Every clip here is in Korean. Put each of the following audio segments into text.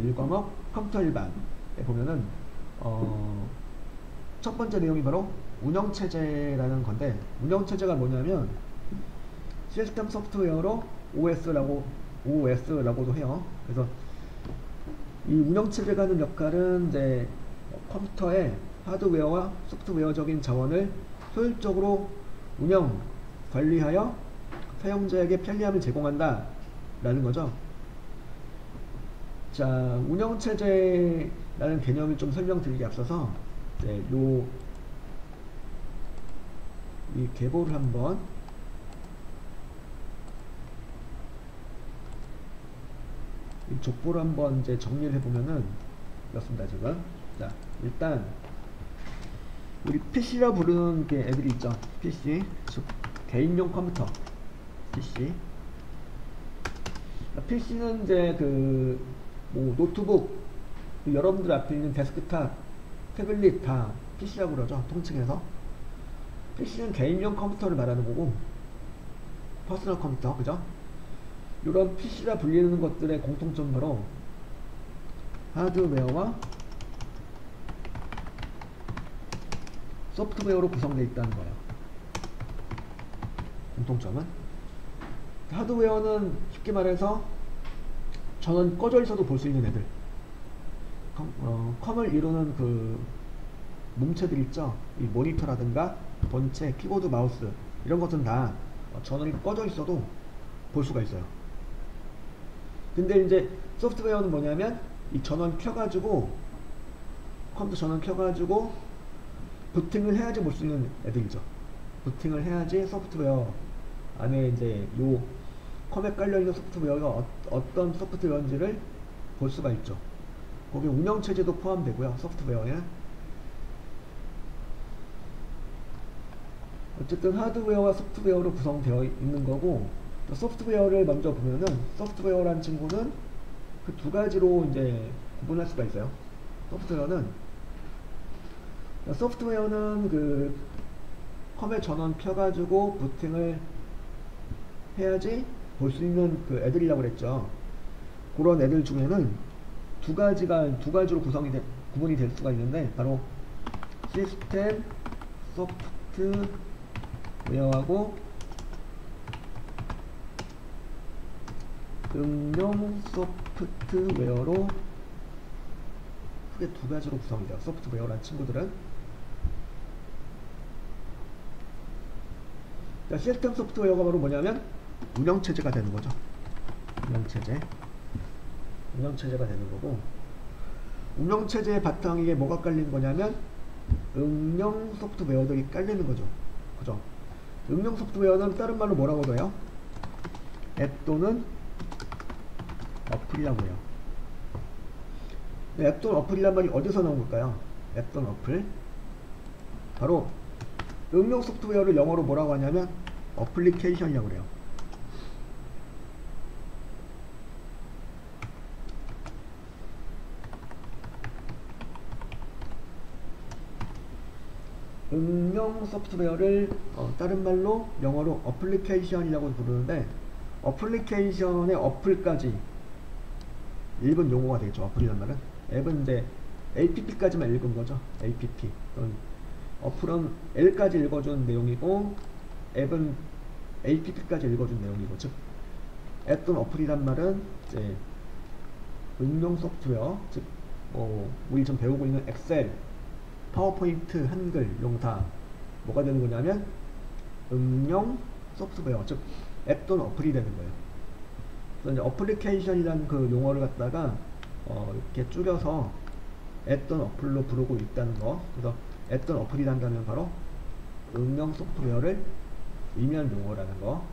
1과목 컴퓨터 일반에 보면은 첫 번째 내용이 바로 운영체제라는 건데, 운영체제가 뭐냐면 시스템 소프트웨어로 OS라고도 해요. 그래서 이 운영체제가 하는 역할은 이제 컴퓨터의 하드웨어와 소프트웨어적인 자원을 효율적으로 운영, 관리하여 사용자에게 편리함을 제공한다 라는 거죠. 자, 운영체제라는 개념을 좀 설명드리기 앞서서 이 계보를 한번 이 족보를 한번 이제 정리를 해보면은 이렇습니다. 지금 자, 일단 우리 PC라 부르는 게 애들이 있죠. PC, 즉 개인용 컴퓨터 PC. PC는 이제 뭐 노트북, 여러분들 앞에 있는 데스크탑, 태블릿 다 PC라고 그러죠. 통칭해서. PC는 개인용 컴퓨터를 말하는 거고, 퍼스널 컴퓨터, 그죠? 이런 PC라 불리는 것들의 공통점 바로 하드웨어와 소프트웨어로 구성되어 있다는 거예요. 공통점은 하드웨어는 쉽게 말해서 전원 꺼져 있어도 볼 수 있는 애들, 컴을 이루는 그 몸체들 있죠. 이 모니터라든가 본체, 키보드, 마우스 이런 것들은 다 전원이 꺼져 있어도 볼 수가 있어요. 근데 이제 소프트웨어는 뭐냐면 이 전원 켜가지고, 컴퓨터 전원 켜가지고 부팅을 해야지 볼 수 있는 애들이죠. 부팅을 해야지 소프트웨어 안에 이제 요 컴에 깔려있는 소프트웨어가 어떤 소프트웨어인지를 볼 수가 있죠. 거기에 운영체제도 포함되고요. 소프트웨어에. 어쨌든 하드웨어와 소프트웨어로 구성되어 있는 거고, 또 소프트웨어를 먼저 보면은 소프트웨어란 친구는 그 두 가지로 이제 구분할 수가 있어요. 소프트웨어는 그 컴에 전원 켜가지고 부팅을 해야지 볼 수 있는 그 애들이라고 그랬죠. 그런 애들 중에는 두 가지로 구분이 될 수가 있는데, 바로 시스템 소프트웨어하고 응용 소프트웨어로 크게 두 가지로 구성이 돼요. 소프트웨어란 친구들은. 자, 시스템 소프트웨어가 바로 뭐냐면 운영체제가 되는 거죠. 운영체제가 되는 거고, 운영체제의 바탕에 뭐가 깔리는 거냐면 응용 소프트웨어들이 깔리는 거죠. 그죠? 응용 소프트웨어는 다른 말로 뭐라고 해요? 앱 또는 어플이라고 해요. 앱 또는 어플이란 말이 어디서 나온 걸까요? 앱 또는 어플. 바로 응용 소프트웨어를 영어로 뭐라고 하냐면 어플리케이션이라고 그래요. 응용 소프트웨어를 다른 말로 영어로 어플리케이션이라고 부르는데, 어플리케이션의 어플까지 읽은 용어가 되겠죠. 어플이란 말은. 앱은 이제 app까지만 읽은 거죠. app. 어플은 L까지 읽어준 내용이고, 앱은 app까지 읽어준 내용이고, 즉 앱 또는 어플이란 말은 이제 응용 소프트웨어, 즉 우리 좀 배우고 있는 엑셀, 파워포인트, 한글 이런 거 다 뭐가 되는 거냐면 응용 소프트웨어, 즉 앱 또는 어플이 되는 거예요. 그래서 이제 어플리케이션이라는 그 용어를 갖다가 이렇게 줄여서 앱 또는 어플로 부르고 있다는 거. 그래서 앱 또는 어플이라는 건 바로 응용 소프트웨어를 의미하는 용어라는 거.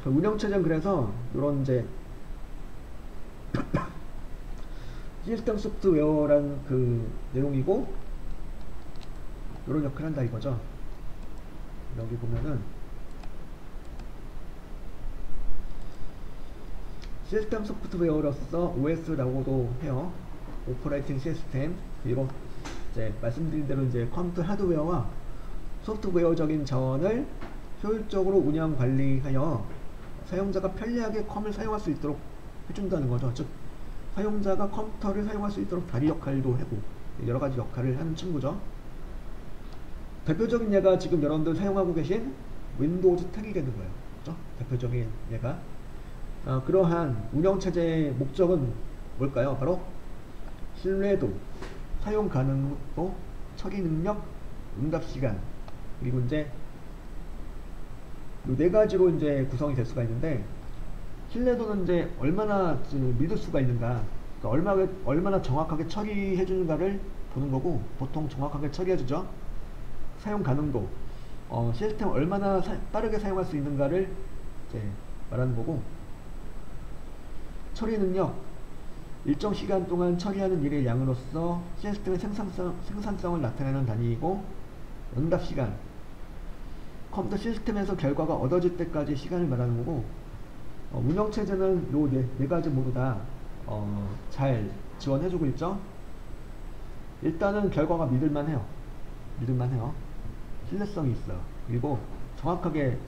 그 운영체제는 그래서 이런 이제 시스템 소프트웨어라는 그 내용이고, 이런 역할을 한다 이거죠. 여기 보면은 시스템 소프트웨어로서 OS라고도 해요. 오퍼레이팅 시스템. 그리고 이제 말씀드린 대로 이제 컴퓨터 하드웨어와 소프트웨어적인 자원을 효율적으로 운영 관리하여 사용자가 편리하게 컴을 사용할 수 있도록 해준다는 거죠. 즉 사용자가 컴퓨터를 사용할 수 있도록 다리 역할도 하고 여러가지 역할을 하는 친구죠. 대표적인 예가 지금 여러분들 사용하고 계신 윈도우즈 10이 되는 거예요. 그렇죠? 대표적인 예가 그러한 운영체제의 목적은 뭘까요? 바로 신뢰도, 사용 가능도, 처리 능력, 응답 시간, 그리고 이제 이 네 가지로 이제 구성이 될 수가 있는데, 신뢰도는 이제 얼마나 믿을 수가 있는가, 그러니까 얼마나 정확하게 처리해 주는가를 보는 거고, 보통 정확하게 처리해주죠. 사용 가능도, 시스템 얼마나 빠르게 사용할 수 있는가를 이제 말하는 거고, 처리 능력, 일정 시간 동안 처리하는 일의 양으로서 시스템의 생산성을 나타내는 단위이고, 응답 시간, 컴퓨터 시스템에서 결과가 얻어질 때까지 시간을 말하는 거고, 운영체제는 요 네 가지 모두 다 잘 지원해주고 있죠. 일단은 결과가 믿을만해요. 신뢰성이 있어요. 그리고 정확하게,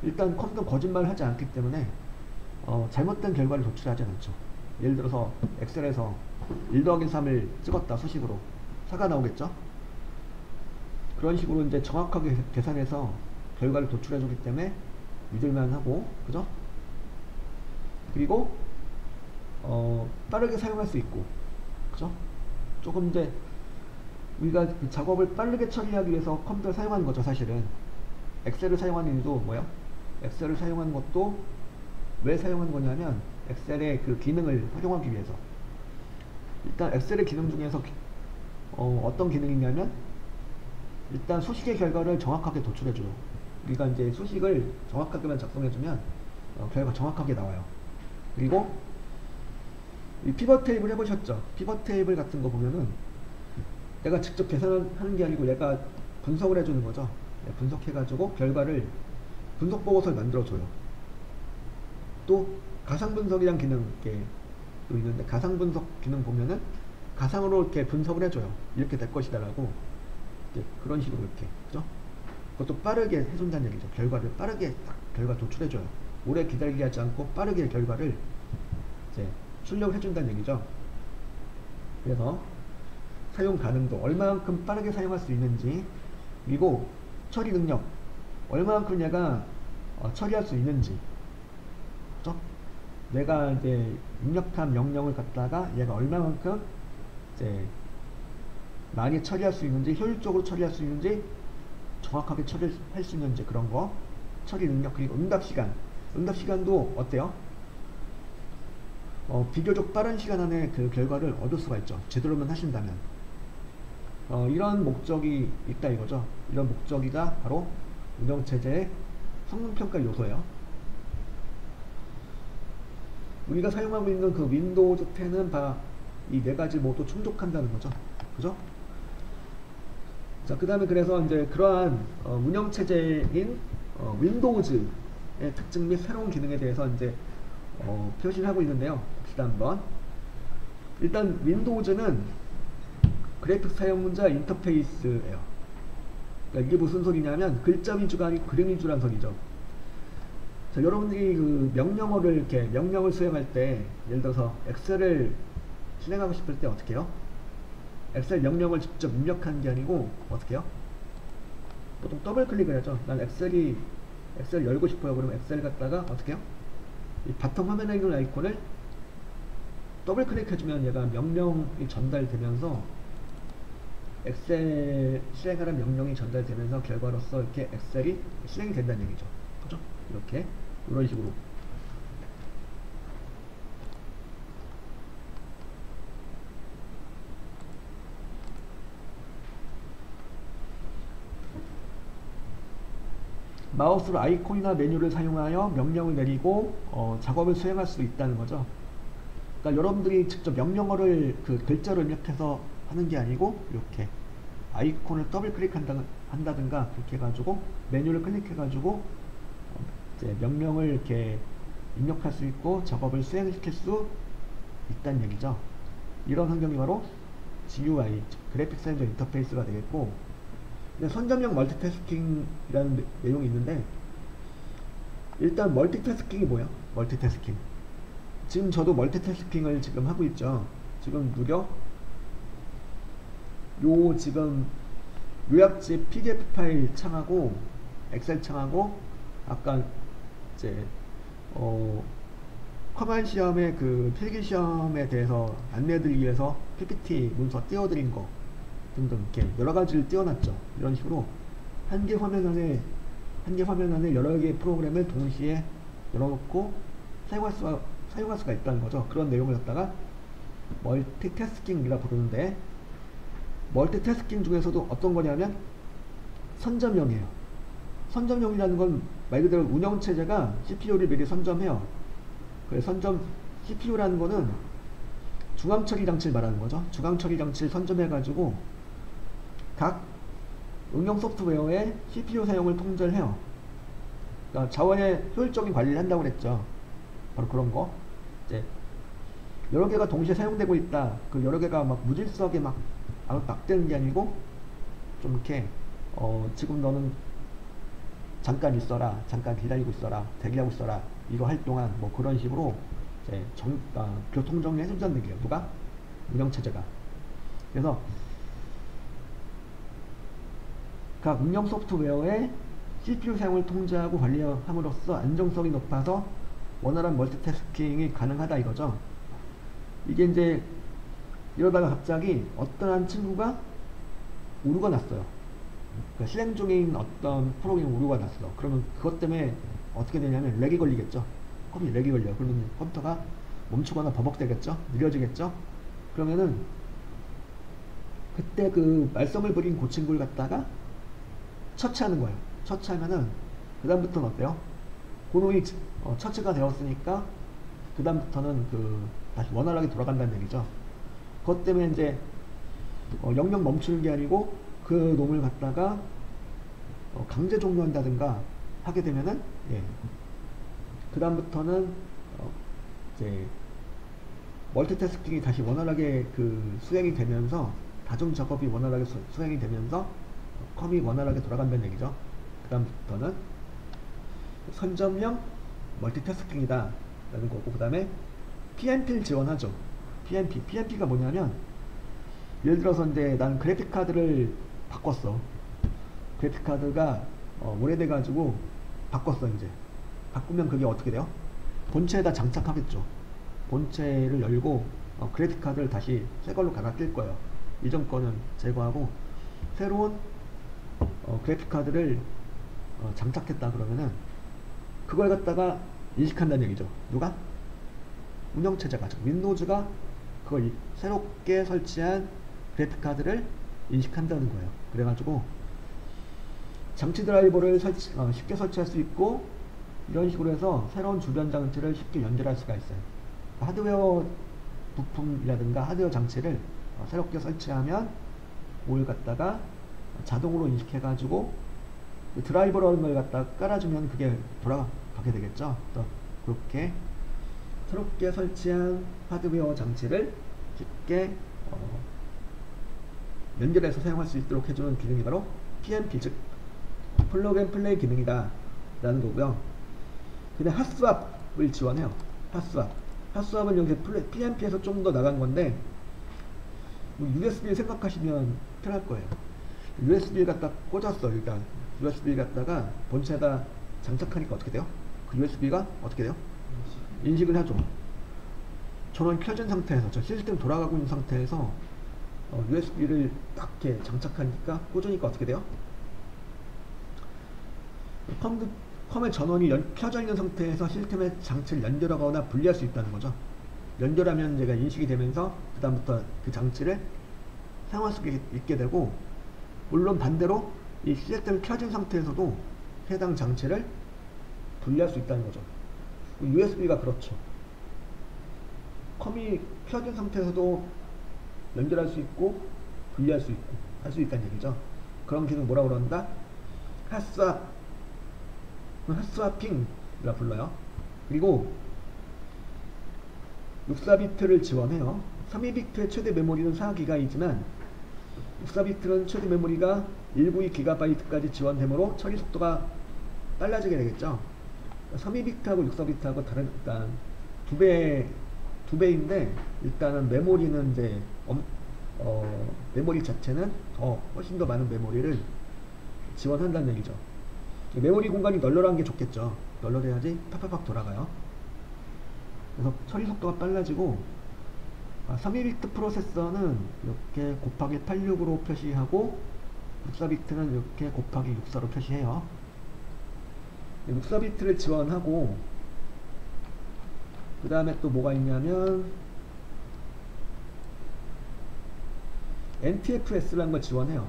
일단 컴퓨터는 거짓말을 하지 않기 때문에 잘못된 결과를 도출하지 않죠. 예를 들어서 엑셀에서 1 더하기 3을 찍었다, 수식으로 4가 나오겠죠. 그런 식으로 이제 정확하게 계산해서 결과를 도출해주기 때문에 믿을만하고, 그죠? 그리고 빠르게 사용할 수 있고, 그죠? 조금 이제 우리가 그 작업을 빠르게 처리하기 위해서 컴퓨터를 사용하는 거죠. 사실은 엑셀을 사용하는 이유도 뭐예요? 엑셀을 사용하는 것도 왜 사용하는 거냐면 엑셀의 그 기능을 활용하기 위해서. 일단 엑셀의 기능 중에서 어떤 기능이냐면, 일단 수식의 결과를 정확하게 도출해줘요. 우리가 이제 수식을 정확하게만 작성해주면 결과가 정확하게 나와요. 그리고 이 피벗 테이블 해보셨죠? 피벗 테이블 같은 거 보면은 내가 직접 계산하는 게 아니고 얘가 분석을 해주는 거죠. 분석해가지고 결과를, 분석 보고서를 만들어줘요. 또 가상 분석이란 기능 또 있는데, 가상 분석 기능 보면은 가상으로 이렇게 분석을 해줘요. 이렇게 될 것이다라고, 그런 식으로 이렇게, 그죠? 그것도 빠르게 해준다는 얘기죠. 결과를 빠르게 딱 결과 도출해줘요. 오래 기다리게 하지 않고 빠르게 결과를 이제 출력을 해준다는 얘기죠. 그래서 사용 가능도, 얼마만큼 빠르게 사용할 수 있는지, 그리고 처리 능력, 얼마만큼 얘가 처리할 수 있는지, 그죠? 내가 이제 입력한 명령을 갖다가 얘가 얼마만큼 이제 많이 처리할 수 있는지, 효율적으로 처리할 수 있는지, 정확하게 처리할 수 있는지, 그런 거, 처리 능력. 그리고 응답 시간, 응답 시간도 어때요? 비교적 빠른 시간 안에 그 결과를 얻을 수가 있죠. 제대로만 하신다면. 이런 목적이 있다 이거죠. 이런 목적이가 바로 운영체제의 성능평가 요소예요. 우리가 사용하고 있는 그 윈도우즈 10은 이 네 가지 모두 충족한다는 거죠. 그죠? 자, 그 다음에 그래서 이제 그러한 운영체제인 윈도우즈의 특징 및 새로운 기능에 대해서 이제 표시를 하고 있는데요. 봅시다 한번. 일단 윈도우즈는 그래픽 사용자 인터페이스예요. 그러니까 이게 무슨 소리냐면 글자 위주가 아니고 그림 위주란 소리죠. 자, 여러분들이 그 명령어를 이렇게 명령을 수행할 때, 예를 들어서 엑셀을 실행하고 싶을 때 어떻게 해요? 엑셀 명령을 직접 입력하는 게 아니고 어떻게 해요? 보통 더블 클릭을 하죠. 난 엑셀 열고 싶어요. 그러면 엑셀 갖다가 어떻게 해요? 이 바텀 화면에 있는 아이콘을 더블 클릭해주면 얘가 명령이 전달되면서 엑셀 실행하는 명령이 전달되면서 결과로서 이렇게 엑셀이 실행이 된다는 얘기죠. 그죠? 이렇게, 이런 식으로. 마우스로 아이콘이나 메뉴를 사용하여 명령을 내리고 작업을 수행할 수 있다는 거죠. 그러니까 여러분들이 직접 명령어를 그 글자로 입력해서 하는 게 아니고, 이렇게 아이콘을 더블 클릭한다든가 그렇게 해가지고 메뉴를 클릭해가지고 이제 명령을 이렇게 입력할 수 있고 작업을 수행시킬 수 있다는 얘기죠. 이런 환경이 바로 GUI, 그래픽 사용자 인터페이스가 되겠고, 선점형 멀티태스킹이라는 내용이 있는데, 일단 멀티태스킹이 뭐야? 멀티태스킹. 지금 저도 멀티태스킹을 지금 하고 있죠. 지금 무려 요 지금 요약집 PDF 파일 창하고 엑셀 창하고 아까 이제 커먼 시험의 그 필기 시험에 대해서 안내드리기 위해서 PPT 문서 띄워드린 거 등등 이렇게 여러 가지를 띄워놨죠. 이런 식으로 한 개 화면 안에 여러 개의 프로그램을 동시에 열어놓고 사용할 수가 있다는 거죠. 그런 내용을 갖다가 멀티태스킹이라 부르는데, 멀티태스킹 중에서도 어떤 거냐면 선점형이에요. 선점형이라는 건 말 그대로 운영체제가 CPU를 미리 선점해요. 그래서 CPU라는 거는 중앙처리 장치를 말하는 거죠. 중앙처리 장치를 선점해가지고 각 응용 소프트웨어의 CPU 사용을 통제를 해요. 그러니까 자원의 효율적인 관리를 한다고 그랬죠. 바로 그런 거. 이제 여러 개가 동시에 사용되고 있다. 그 여러 개가 막 무질서하게 막 되는 게 아니고 좀 이렇게 지금 너는 잠깐 있어라, 잠깐 기다리고 있어라, 대기하고 있어라, 이거 할 동안 뭐 그런 식으로 이제 교통정리 해준다는 얘기예요. 누가? 운영체제가. 그래서 각 운영 소프트웨어의 CPU 사용을 통제하고 관리함으로써 안정성이 높아서 원활한 멀티태스킹이 가능하다 이거죠. 이게 이제 이러다가 갑자기 어떠한 친구가 오류가 났어요. 그러니까 실행 중인 어떤 프로그램 오류가 났어. 그러면 그것 때문에 어떻게 되냐면 렉이 걸리겠죠. 컴퓨터 렉이 걸려. 그러면 컴퓨터가 멈추거나 버벅대겠죠. 느려지겠죠. 그러면은 그때 그 말썽을 부린 그 친구를 갖다가 처치하는 거예요. 처치하면은 그 다음부터는 어때요? 그놈이 처치가 되었으니까 그 다음부터는 다시 원활하게 돌아간다는 얘기죠. 그것 때문에 이제 영영 멈추는 게 아니고 그 놈을 갖다가 강제 종료한다든가 하게 되면은 그 다음부터는 이제 멀티태스킹이 다시 원활하게 수행이 되면서 다중 작업이 원활하게 수행이 되면서 컴이 원활하게 돌아간다는 얘기죠. 그 다음부터는 선점형 멀티태스킹이다 라는 거고, 그 다음에 PNP를 지원하죠. PNP가 뭐냐면, 예를 들어서 이제 난 그래픽카드를 바꿨어. 그래픽카드가 오래돼 가지고 바꿨어. 이제 바꾸면 그게 어떻게 돼요? 본체에다 장착하겠죠. 본체를 열고 그래픽카드를 다시 새 걸로 갈아 낄 거예요. 이전 거는 제거하고 새로운 그래픽카드를 장착했다 그러면은 그걸 갖다가 인식한다는 얘기죠. 누가? 운영체제가, 윈도우즈가 그걸 새롭게 설치한 그래픽카드를 인식한다는 거예요. 그래가지고 장치 드라이버를 쉽게 설치할 수 있고, 이런 식으로 해서 새로운 주변 장치를 쉽게 연결할 수가 있어요. 하드웨어 부품이라든가 하드웨어 장치를 새롭게 설치하면 뭘 갖다가 자동으로 인식해가지고 드라이버라는 걸 갖다 깔아주면 그게 돌아가게 되겠죠. 또 그렇게 새롭게 설치한 하드웨어 장치를 쉽게 연결해서 사용할 수 있도록 해주는 기능이 바로 PNP, 즉 플러그 앤 플레이 기능이다 라는 거고요. 근데 핫스왑을 지원해요. 핫스왑은 여기 PNP에서 좀 더 나간 건데, USB를 생각하시면 편할 거예요. USB를 갖다 꽂았어. 일단 USB 갖다가 본체에다 장착하니까 어떻게 돼요? 그 USB가 어떻게 돼요? 인식을 하죠. 전원 켜진 상태에서, 시스템 돌아가고 있는 상태에서 USB를 딱 이렇게 장착하니까, 꽂으니까 어떻게 돼요? 컴의 전원이 켜져 있는 상태에서 시스템의 장치를 연결하거나 분리할 수 있다는 거죠. 연결하면 제가 인식이 되면서 그 다음부터 그 장치를 사용할 수 있게 되고, 물론 반대로 이 시스템이 켜진 상태에서도 해당 장치를 분리할 수 있다는 거죠. USB가 그렇죠. 컴이 켜진 상태에서도 연결할 수 있고 분리할 수 있고 할 수 있다는 얘기죠. 그런 기능 뭐라고 그런다? 핫스와핑이라 불러요. 그리고 64비트를 지원해요. 32비트의 최대 메모리는 4기가이지만 64비트는 최대 메모리가 192GB까지 지원되므로 처리 속도가 빨라지게 되겠죠. 32비트하고 64비트하고 다른 두 배인데 일단은 메모리는 이제 메모리 자체는 훨씬 더 많은 메모리를 지원한다는 얘기죠. 메모리 공간이 널널한 게 좋겠죠. 널널해야지 팍팍팍 돌아가요. 그래서 처리 속도가 빨라지고 32비트 프로세서는 이렇게 곱하기 86으로 표시하고 64비트는 이렇게 곱하기 64로 표시해요. 64비트를 지원하고 그 다음에 또 뭐가 있냐면 NTFS라는 걸 지원해요.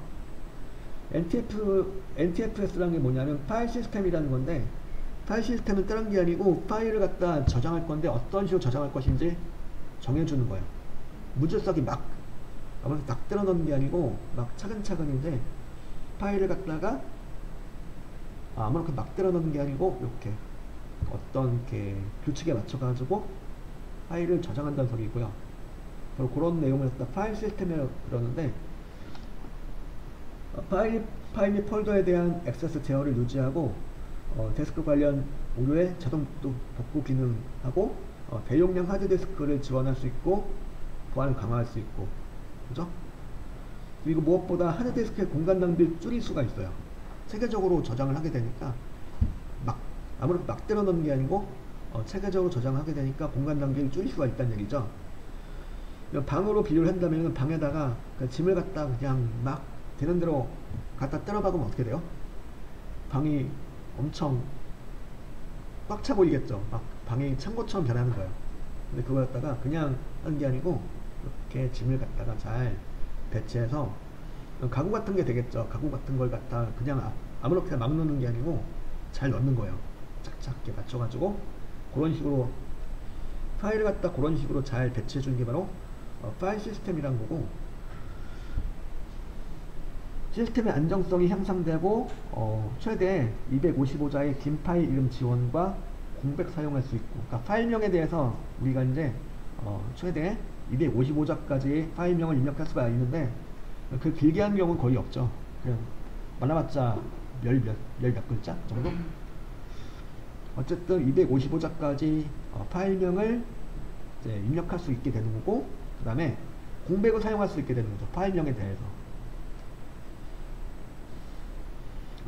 NTFS라는 게 뭐냐면 파일 시스템이라는 건데, 파일 시스템은 다른 게 아니고 파일을 갖다 저장할 건데 어떤 식으로 저장할 것인지 정해주는 거예요. 무질서하게 막 아무래도 딱 때려 넣는 게 아니고 막 차근차근인데, 파일을 갖다가 아무렇게 막 때려 넣는 게 아니고 이렇게 어떤 이렇게 규칙에 맞춰 가지고 파일을 저장한다는 소리고요. 바로 그런 내용을 갖다 파일 시스템이라고 그러는데, 파일 및 폴더에 대한 액세스 제어를 유지하고 데스크 관련 오류의 자동 복구 기능하고 대용량 하드디스크를 지원할 수 있고 보안을 강화할 수 있고, 그죠? 그리고 무엇보다 하드디스크의 공간 낭비를 줄일 수가 있어요. 체계적으로 저장을 하게 되니까 아무래도 막 때려 넣는 게 아니고 체계적으로 저장하게 되니까 공간 낭비를 줄일 수가 있다는 얘기죠. 방으로 비유를 한다면 방에다가 짐을 갖다 그냥 막 되는 대로 갖다 때려 박으면 어떻게 돼요? 방이 엄청 꽉 차 보이겠죠. 막 방이 창고처럼 변하는 거예요. 근데 그거 갖다가 그냥 하는 게 아니고 이렇게 짐을 갖다가 잘 배치해서 가구 같은 게 되겠죠. 가구 같은 걸 갖다 그냥 아무렇게나 막 넣는 게 아니고 잘 넣는 거예요. 착착 이렇게 맞춰가지고 그런 식으로 파일을 갖다 그런 식으로 잘 배치해 주는 게 바로 파일 시스템이란 거고, 시스템의 안정성이 향상되고 최대 255자의 긴 파일 이름 지원과 공백 사용할 수 있고, 그러니까 파일명에 대해서 우리가 이제 최대 255자까지 파일명을 입력할 수가 있는데, 그 길게 하는 경우는 거의 없죠. 그냥 많아봤자 몇 글자 정도? 어쨌든 255자까지 파일명을 이제 입력할 수 있게 되는 거고, 그 다음에 공백을 사용할 수 있게 되는 거죠. 파일명에 대해서.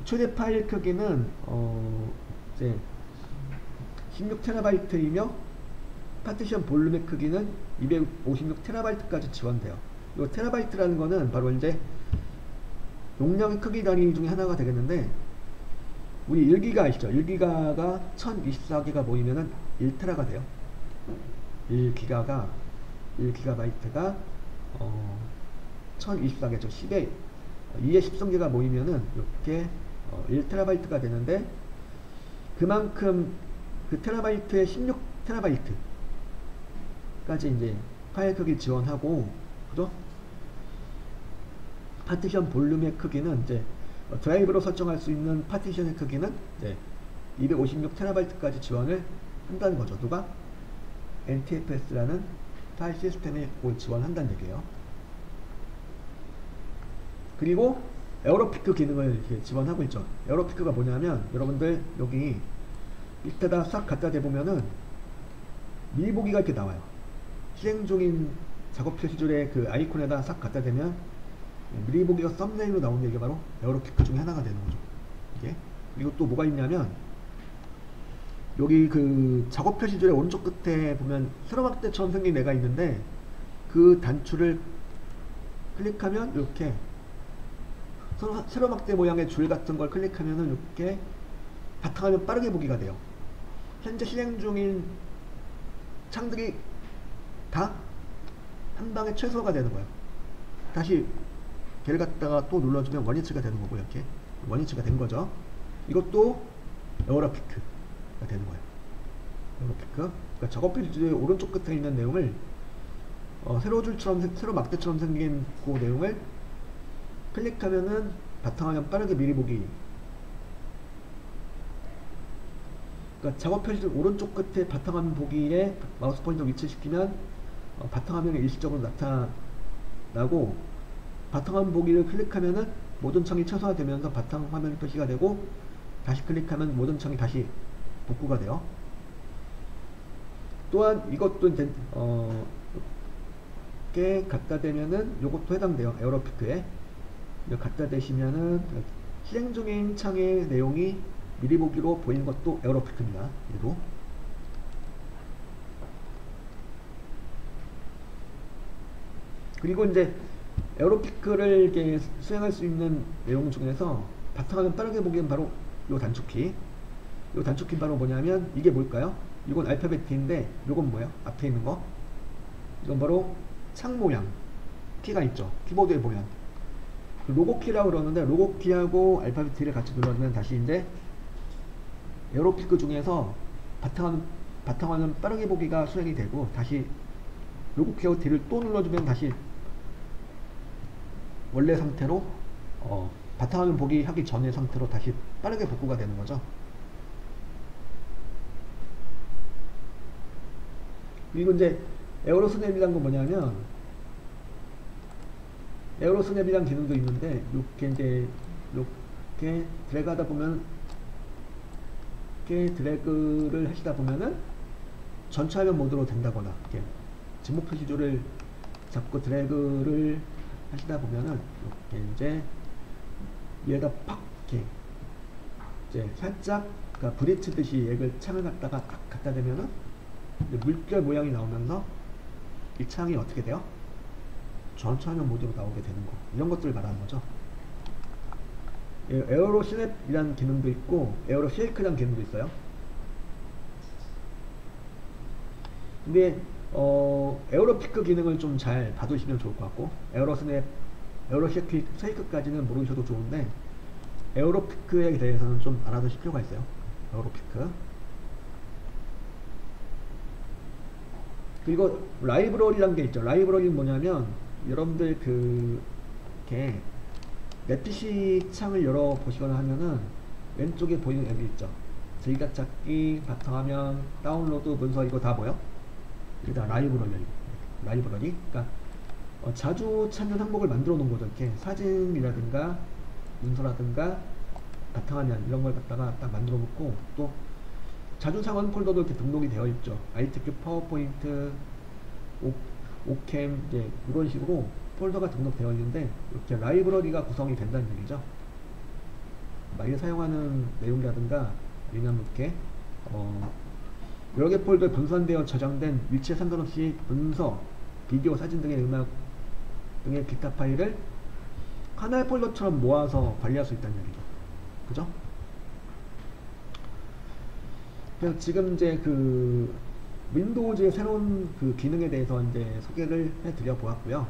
최대 파일 크기는 이제 16TB이며 파티션 볼륨의 크기는 256TB까지 지원돼요. 이 테라바이트라는 거는 바로 이제 용량의 크기 단위 중에 하나가 되겠는데, 우리 1기가 아시죠? 1기가가 1024개가 모이면은 1테라가 돼요. 1기가바이트가 1024개죠. 10에 2에 13개가 모이면은 이렇게 1테라바이트가 되는데, 그만큼 그 테라바이트에 16테라바이트까지 이제 파일 크기 지원하고, 그죠? 파티션 볼륨의 크기는 이제 드라이브로 설정할 수 있는 파티션의 크기는 이제 256TB까지 지원을 한다는 거죠. 누가? NTFS라는 파일 시스템에 지원한다는 얘기예요. 그리고 에어로피크 기능을 이렇게 지원하고 있죠. 에어로피크가 뭐냐면, 여러분들 여기 밑에다 싹 갖다 대보면은 미리 보기가 이렇게 나와요. 실행 중인 작업 표시줄의 그 아이콘에다 싹 갖다 대면 미리 보기가 썸네일로 나오는 게 바로 에어로피크 중에 하나가 되는 거죠. 이게. 그리고 또 뭐가 있냐면, 여기 그 작업 표시줄의 오른쪽 끝에 보면 세로막대처럼 생긴 애가 있는데, 그 단추를 클릭하면 이렇게 세로막대 모양의 줄 같은 걸 클릭하면은 이렇게 바탕화면 빠르게 보기가 돼요. 현재 실행 중인 창들이 다 한 방에 최소화가 되는 거예요. 다시 걔를 갖다가 또 눌러주면 원위치가 되는 거고, 이렇게 원위치가 된 거죠. 이것도 에어로피크가 되는 거예요. 에어로피크. 그러니까 작업 필드의 오른쪽 끝에 있는 내용을 세로 막대처럼 생긴 그 내용을 클릭하면은 바탕화면 빠르게 미리 보기. 그러니까 작업 표시 오른쪽 끝에 바탕화면 보기에 마우스 포인터 위치시키면 바탕화면에 일시적으로 나타나고, 바탕화면 보기를 클릭하면은 모든 창이 최소화되면서 바탕화면이 표시가 되고, 다시 클릭하면 모든 창이 다시 복구가 돼요. 또한 이것도 이제 이렇게 갖다 대면은 요것도 해당돼요. 에어로피크에 이거 갖다 대시면은 실행 중인 창의 내용이 미리 보기로 보이는 것도 에어로피크입니다. 얘도. 그리고 이제 에어로피크를 이렇게 수행할 수 있는 내용 중에서 바탕화면 빠르게 보기엔 바로 요 단축키. 요 단축키 바로 뭐냐면 이게 뭘까요? 이건 알파벳 T인데 요건 뭐예요? 앞에 있는 거. 이건 바로 창 모양. 키가 있죠. 키보드에 보면. 로고 키라고 그러는데 로고 키하고 알파벳 T를 같이 눌러주면 다시 이제 에어로피크 중에서 바탕화면 빠르게 보기가 수행이 되고 다시 로고 키하고 T를 또 눌러주면 다시 원래 상태로 바탕화면 보기 하기 전의 상태로 다시 빠르게 복구가 되는 거죠. 그리고 이제 에어로스냅이라는 건 뭐냐면 에어로스냅이라는 기능도 있는데 이렇게 이제 이렇게 드래그 하다 보면 이렇게 드래그를 하시다 보면은 전체 화면 모드로 된다거나 이렇게 지목 표시줄을 잡고 드래그를 하시다 보면은 이렇게 이제 얘가 팍 이렇게 이제 살짝 그러니까 부딪히듯이 얘를 창을 갖다가 딱 갖다 대면은 물결 모양이 나오면서 이 창이 어떻게 돼요? 전체 화면 모드로 나오게 되는 거. 이런 것들을 말하는 거죠. 에어로 스냅이라는 기능도 있고 에어로 쉐이크라는 기능도 있어요. 근데 에어로 피크 기능을 좀 잘 봐두시면 좋을 것 같고 에어로 스냅, 에어로 쉐이크까지는 모르셔도 좋은데 에어로 피크에 대해서는 좀 알아두실 필요가 있어요. 에어로 피크. 그리고 라이브러리라는 게 있죠. 라이브러리는 뭐냐면 여러분들 이렇게 내 PC 창을 열어 보시거나 하면은 왼쪽에 보이는 앱이 있죠. 즐겨찾기, 바탕화면, 다운로드, 문서 이거 다 뭐요? 이게 다 라이브러리. 그러니까 자주 찾는 항목을 만들어 놓은 거죠. 이렇게 사진이라든가 문서라든가 바탕화면 이런 걸 갖다가 딱 만들어 놓고 또 자주 사용하는 폴더도 이렇게 등록이 되어 있죠. ITQ, 파워포인트, 오캠 이제 이런 식으로 폴더가 등록되어 있는데 이렇게 라이브러리가 구성이 된다는 얘기죠. 많이 사용하는 내용이라든가 아니면 이렇게 여러 개 폴더에 분산되어 저장된 위치에 상관없이 문서, 비디오, 사진 등의 음악 등의 기타 파일을 하나의 폴더처럼 모아서 관리할 수 있다는 얘기죠. 그죠? 그래서 지금 이제 윈도우즈의 새로운 기능에 대해서 이제 소개를 해드려 보았고요.